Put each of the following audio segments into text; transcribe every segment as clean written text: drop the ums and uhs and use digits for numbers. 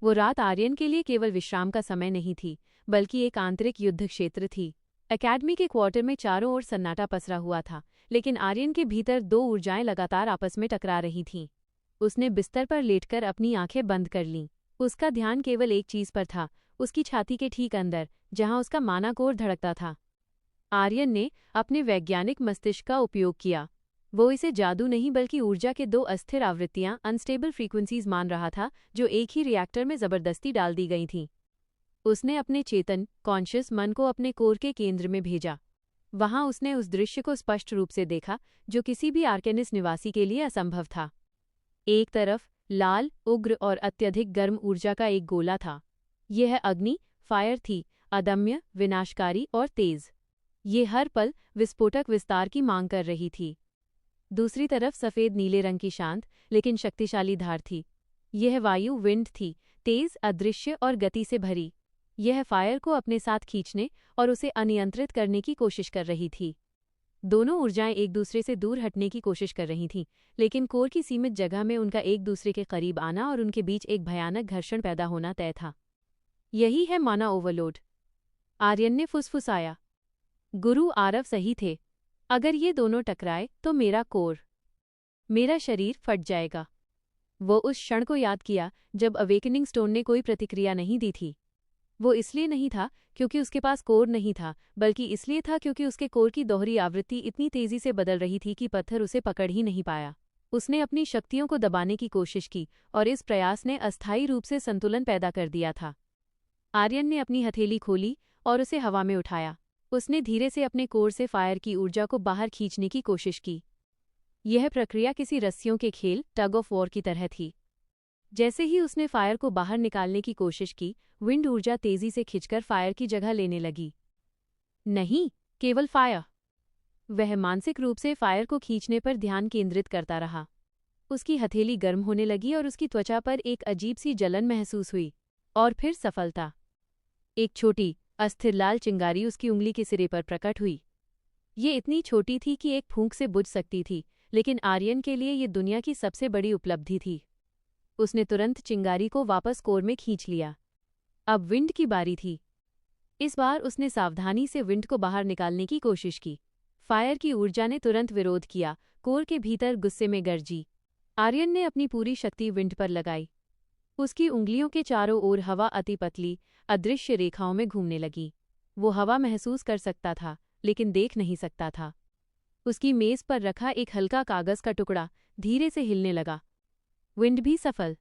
वो रात आर्यन के लिए केवल विश्राम का समय नहीं थी, बल्कि एक आंतरिक युद्ध क्षेत्र थी। एकेडमी के क्वार्टर में चारों ओर सन्नाटा पसरा हुआ था, लेकिन आर्यन के भीतर दो ऊर्जाएं लगातार आपस में टकरा रही थीं। उसने बिस्तर पर लेटकर अपनी आंखें बंद कर लीं। उसका ध्यान केवल एक चीज पर था, उसकी छाती के ठीक अंदर, जहां उसका मानाकोर धड़कता था। आर्यन ने अपने वैज्ञानिक मस्तिष्क का उपयोग किया। वो इसे जादू नहीं बल्कि ऊर्जा के दो अस्थिर आवृत्तियां, अनस्टेबल फ्रीक्वेंसीज मान रहा था, जो एक ही रिएक्टर में जबरदस्ती डाल दी गई थीं। उसने अपने चेतन, कॉन्शियस मन को अपने कोर के केंद्र में भेजा। वहां उसने उस दृश्य को स्पष्ट रूप से देखा जो किसी भी आर्केनिस निवासी के लिए असंभव था। एक तरफ लाल, उग्र और अत्यधिक गर्म ऊर्जा का एक गोला था। यह अग्नि, फायर थी, अदम्य, विनाशकारी और तेज। ये हर पल विस्फोटक विस्तार की मांग कर रही थी। दूसरी तरफ सफेद नीले रंग की शांत लेकिन शक्तिशाली धार थी। यह वायु, विंड थी, तेज, अदृश्य और गति से भरी। यह फायर को अपने साथ खींचने और उसे अनियंत्रित करने की कोशिश कर रही थी। दोनों ऊर्जाएं एक दूसरे से दूर हटने की कोशिश कर रही थीं, लेकिन कोर की सीमित जगह में उनका एक दूसरे के करीब आना और उनके बीच एक भयानक घर्षण पैदा होना तय था। यही है माना ओवरलोड, आर्यन ने फुसफुसाया। गुरु आरव सही थे। अगर ये दोनों टकराए तो मेरा शरीर फट जाएगा। वो उस क्षण को याद किया जब अवेकनिंग स्टोन ने कोई प्रतिक्रिया नहीं दी थी। वो इसलिए नहीं था क्योंकि उसके पास कोर नहीं था, बल्कि इसलिए था क्योंकि उसके कोर की दोहरी आवृत्ति इतनी तेजी से बदल रही थी कि पत्थर उसे पकड़ ही नहीं पाया। उसने अपनी शक्तियों को दबाने की कोशिश की और इस प्रयास ने अस्थायी रूप से संतुलन पैदा कर दिया था। आर्यन ने अपनी हथेली खोली और उसे हवा में उठाया। उसने धीरे से अपने कोर से फायर की ऊर्जा को बाहर खींचने की कोशिश की। यह प्रक्रिया किसी रस्सियों के खेल, टग ऑफ वॉर की तरह थी। जैसे ही उसने फायर को बाहर निकालने की कोशिश की, विंड ऊर्जा तेजी से खिंचकर फायर की जगह लेने लगी। नहीं, केवल फायर। वह मानसिक रूप से फायर को खींचने पर ध्यान केंद्रित करता रहा। उसकी हथेली गर्म होने लगी और उसकी त्वचा पर एक अजीब सी जलन महसूस हुई। और फिर सफलता। एक छोटी, अस्थिर लाल चिंगारी उसकी उंगली के सिरे पर प्रकट हुई। ये इतनी छोटी थी कि एक फूंक से बुझ सकती थी, लेकिन आर्यन के लिए ये दुनिया की सबसे बड़ी उपलब्धि थी। उसने तुरंत चिंगारी को वापस कोर में खींच लिया। अब विंड की बारी थी। इस बार उसने सावधानी से विंड को बाहर निकालने की कोशिश की। फायर की ऊर्जा ने तुरंत विरोध किया, कोर के भीतर गुस्से में गरजी। आर्यन ने अपनी पूरी शक्ति विंड पर लगाई। उसकी उंगलियों के चारों ओर हवा अति पतली, अदृश्य रेखाओं में घूमने लगी। वो हवा महसूस कर सकता था, लेकिन देख नहीं सकता था। उसकी मेज पर रखा एक हल्का कागज का टुकड़ा धीरे से हिलने लगा। विंड भी सफल।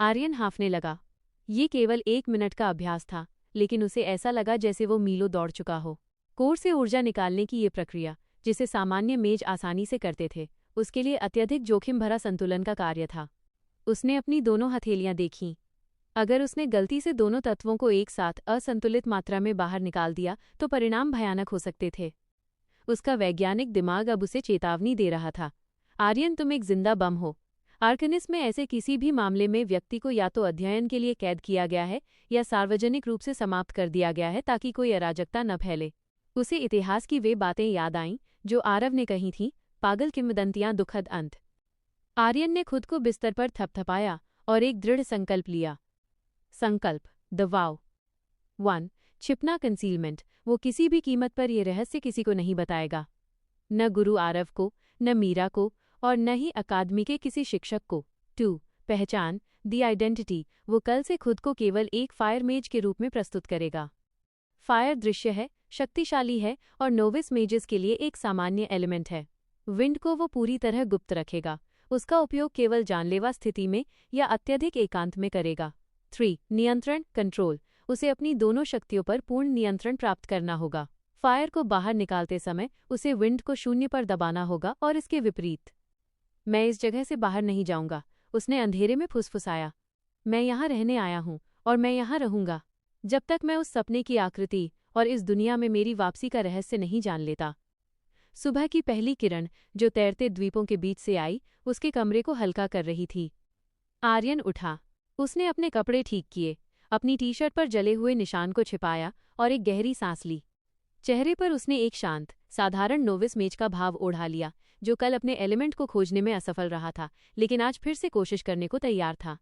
आर्यन हाँफने लगा। ये केवल 1 मिनट का अभ्यास था, लेकिन उसे ऐसा लगा जैसे वो मीलों दौड़ चुका हो। कोर से ऊर्जा निकालने की ये प्रक्रिया, जिसे सामान्य मेज आसानी से करते थे, उसके लिए अत्यधिक जोखिम भरा संतुलन का कार्य था। उसने अपनी दोनों हथेलियां देखीं। अगर उसने गलती से दोनों तत्वों को एक साथ असंतुलित मात्रा में बाहर निकाल दिया तो परिणाम भयानक हो सकते थे। उसका वैज्ञानिक दिमाग अब उसे चेतावनी दे रहा था। आर्यन, तुम एक जिंदा बम हो। आर्कनिस में ऐसे किसी भी मामले में व्यक्ति को या तो अध्ययन के लिए कैद किया गया है या सार्वजनिक रूप से समाप्त कर दिया गया है ताकि कोई अराजकता न फैले। उसे इतिहास की वे बातें याद आईं जो आरव ने कही थीं, पागल किंवदंतियां, दुखद अंत। आर्यन ने खुद को बिस्तर पर थपथपाया और एक दृढ़ संकल्प लिया। संकल्प, द वाव। 1. छिपना, कंसीलमेंट। वो किसी भी कीमत पर यह रहस्य किसी को नहीं बताएगा। न गुरु आरव को, न मीरा को, और न ही अकादमी के किसी शिक्षक को। 2. पहचान, द आइडेंटिटी। वो कल से खुद को केवल एक फायर मेज के रूप में प्रस्तुत करेगा। फायर दृश्य है, शक्तिशाली है और नोविस मेजेस के लिए एक सामान्य एलिमेंट है। विंड को वो पूरी तरह गुप्त रखेगा। उसका उपयोग केवल जानलेवा स्थिति में या अत्यधिक एकांत में करेगा। 3. नियंत्रण, कंट्रोल। उसे अपनी दोनों शक्तियों पर पूर्ण नियंत्रण प्राप्त करना होगा। फायर को बाहर निकालते समय उसे विंड को 0 पर दबाना होगा और इसके विपरीत। मैं इस जगह से बाहर नहीं जाऊंगा, उसने अंधेरे में फुसफुसाया। मैं यहाँ रहने आया हूँ और मैं यहाँ रहूंगा जब तक मैं उस सपने की आकृति और इस दुनिया में मेरी वापसी का रहस्य नहीं जान लेता। सुबह की पहली किरण जो तैरते द्वीपों के बीच से आई, उसके कमरे को हल्का कर रही थी। आर्यन उठा। उसने अपने कपड़े ठीक किए, अपनी टी-शर्ट पर जले हुए निशान को छिपाया और एक गहरी सांस ली। चेहरे पर उसने एक शांत, साधारण नोविस मेज का भाव ओढ़ा लिया, जो कल अपने एलिमेंट को खोजने में असफल रहा था, लेकिन आज फिर से कोशिश करने को तैयार था।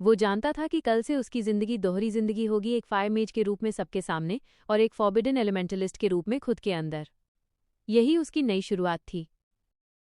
वो जानता था कि कल से उसकी जिंदगी दोहरी जिंदगी होगी, एक फायर मेज के रूप में सबके सामने और एक फॉरबिडन एलिमेंटलिस्ट के रूप में खुद के अंदर। यही उसकी नई शुरुआत थी।